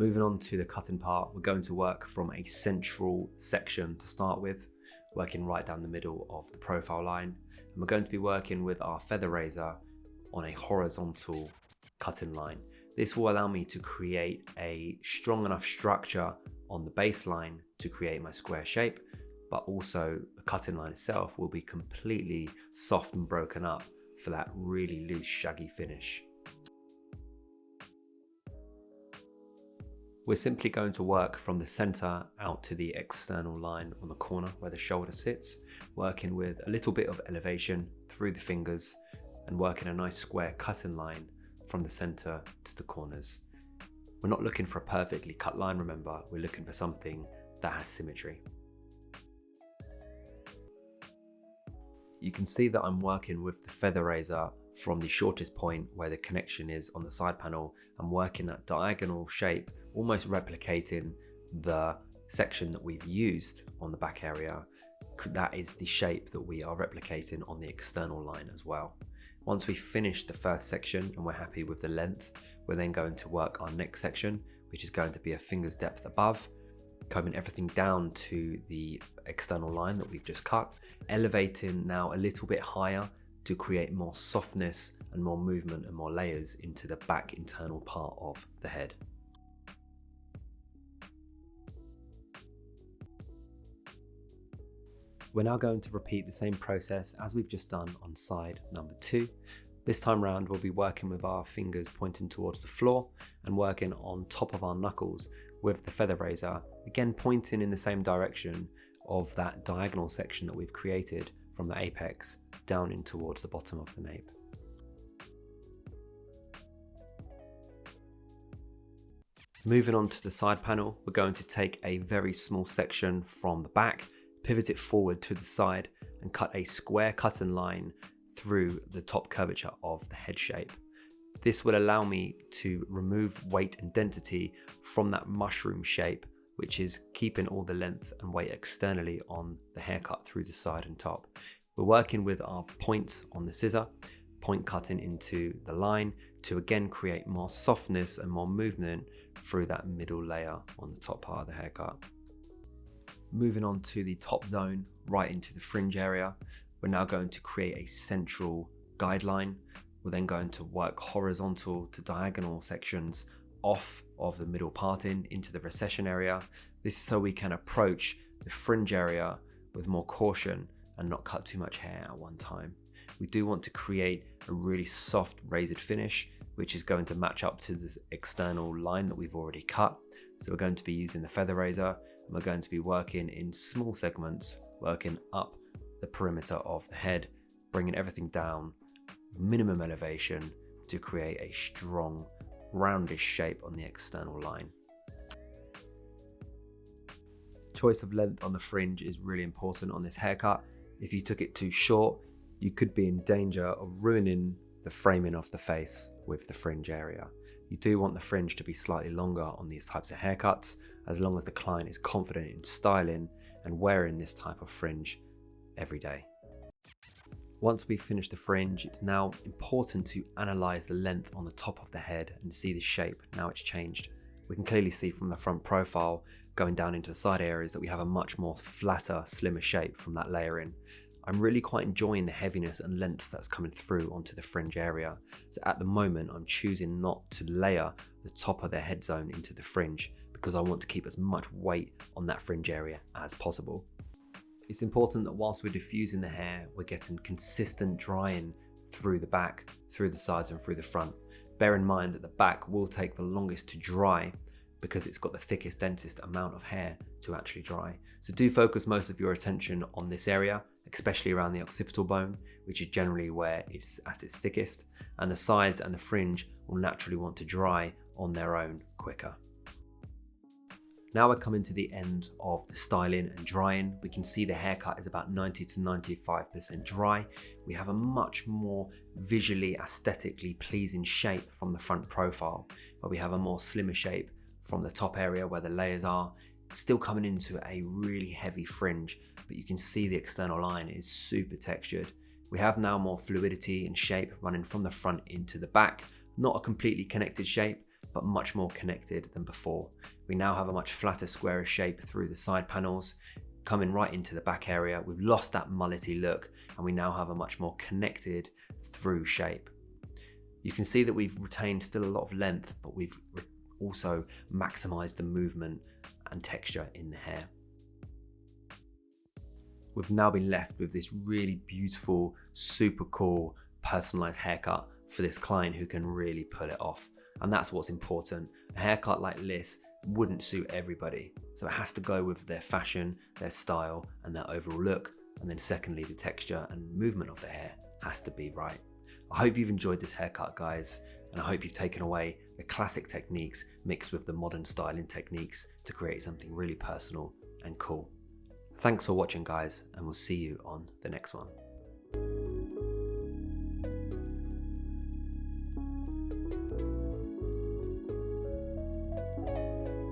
Moving on to the cutting part, we're going to work from a central section to start with, working right down the middle of the profile line. And we're going to be working with our feather razor on a horizontal cutting line. This will allow me to create a strong enough structure on the baseline to create my square shape, but also the cutting line itself will be completely soft and broken up for that really loose, shaggy finish. We're simply going to work from the center out to the external line on the corner where the shoulder sits, working with a little bit of elevation through the fingers and working a nice square cutting line from the center to the corners. We're not looking for a perfectly cut line, remember, we're looking for something that has symmetry. You can see that I'm working with the feather razor from the shortest point where the connection is on the side panel. I'm working that diagonal shape, almost replicating the section that we've used on the back area. That is the shape that we are replicating on the external line as well. Once we finish the first section and we're happy with the length, we're then going to work our next section, which is going to be a finger's depth above, combing everything down to the external line that we've just cut, elevating now a little bit higher to create more softness and more movement and more layers into the back internal part of the head. We're now going to repeat the same process as we've just done on side number 2. This time round, we'll be working with our fingers pointing towards the floor and working on top of our knuckles with the feather razor, again pointing in the same direction of that diagonal section that we've created from the apex down in towards the bottom of the nape. Moving on to the side panel, we're going to take a very small section from the back, pivot it forward to the side and cut a square cutting line through the top curvature of the head shape. This will allow me to remove weight and density from that mushroom shape, which is keeping all the length and weight externally on the haircut through the side and top. We're working with our points on the scissor, point cutting into the line to again create more softness and more movement through that middle layer on the top part of the haircut. Moving on to the top zone, right into the fringe area, we're now going to create a central guideline. We're then going to work horizontal to diagonal sections off of the middle parting into the recession area. This is so we can approach the fringe area with more caution and not cut too much hair at one time. We do want to create a really soft razored finish, which is going to match up to this external line that we've already cut. So we're going to be using the feather razor and we're going to be working in small segments, working up the perimeter of the head, bringing everything down, minimum elevation to create a strong roundish shape on the external line. Choice of length on the fringe is really important on this haircut. If you took it too short, you could be in danger of ruining the framing of the face with the fringe area. You do want the fringe to be slightly longer on these types of haircuts, as long as the client is confident in styling and wearing this type of fringe every day. Once we've finished the fringe, it's now important to analyze the length on the top of the head and see the shape. Now it's changed. We can clearly see from the front profile going down into the side areas that we have a much more flatter, slimmer shape from that layering. I'm really quite enjoying the heaviness and length that's coming through onto the fringe area. So at the moment, I'm choosing not to layer the top of the head zone into the fringe because I want to keep as much weight on that fringe area as possible. It's important that whilst we're diffusing the hair, we're getting consistent drying through the back, through the sides and through the front. Bear in mind that the back will take the longest to dry because it's got the thickest, densest amount of hair to actually dry. So do focus most of your attention on this area, especially around the occipital bone, which is generally where it's at its thickest, and the sides and the fringe will naturally want to dry on their own quicker. Now we're coming to the end of the styling and drying. We can see the haircut is about 90 to 95% dry. We have a much more visually, aesthetically pleasing shape from the front profile, but we have a more slimmer shape from the top area where the layers are. It's still coming into a really heavy fringe, but you can see the external line is super textured. We have now more fluidity and shape running from the front into the back. Not a completely connected shape, but much more connected than before. We now have a much flatter, squarish shape through the side panels, coming right into the back area. We've lost that mullety look, and we now have a much more connected through shape. You can see that we've retained still a lot of length, but we've also maximized the movement and texture in the hair. We've now been left with this really beautiful, super cool, personalized haircut for this client who can really pull it off. And that's what's important. A haircut like this wouldn't suit everybody. So it has to go with their fashion, their style, and their overall look. And then secondly, the texture and movement of the hair has to be right. I hope you've enjoyed this haircut, guys, and I hope you've taken away the classic techniques mixed with the modern styling techniques to create something really personal and cool. Thanks for watching, guys, and we'll see you on the next one.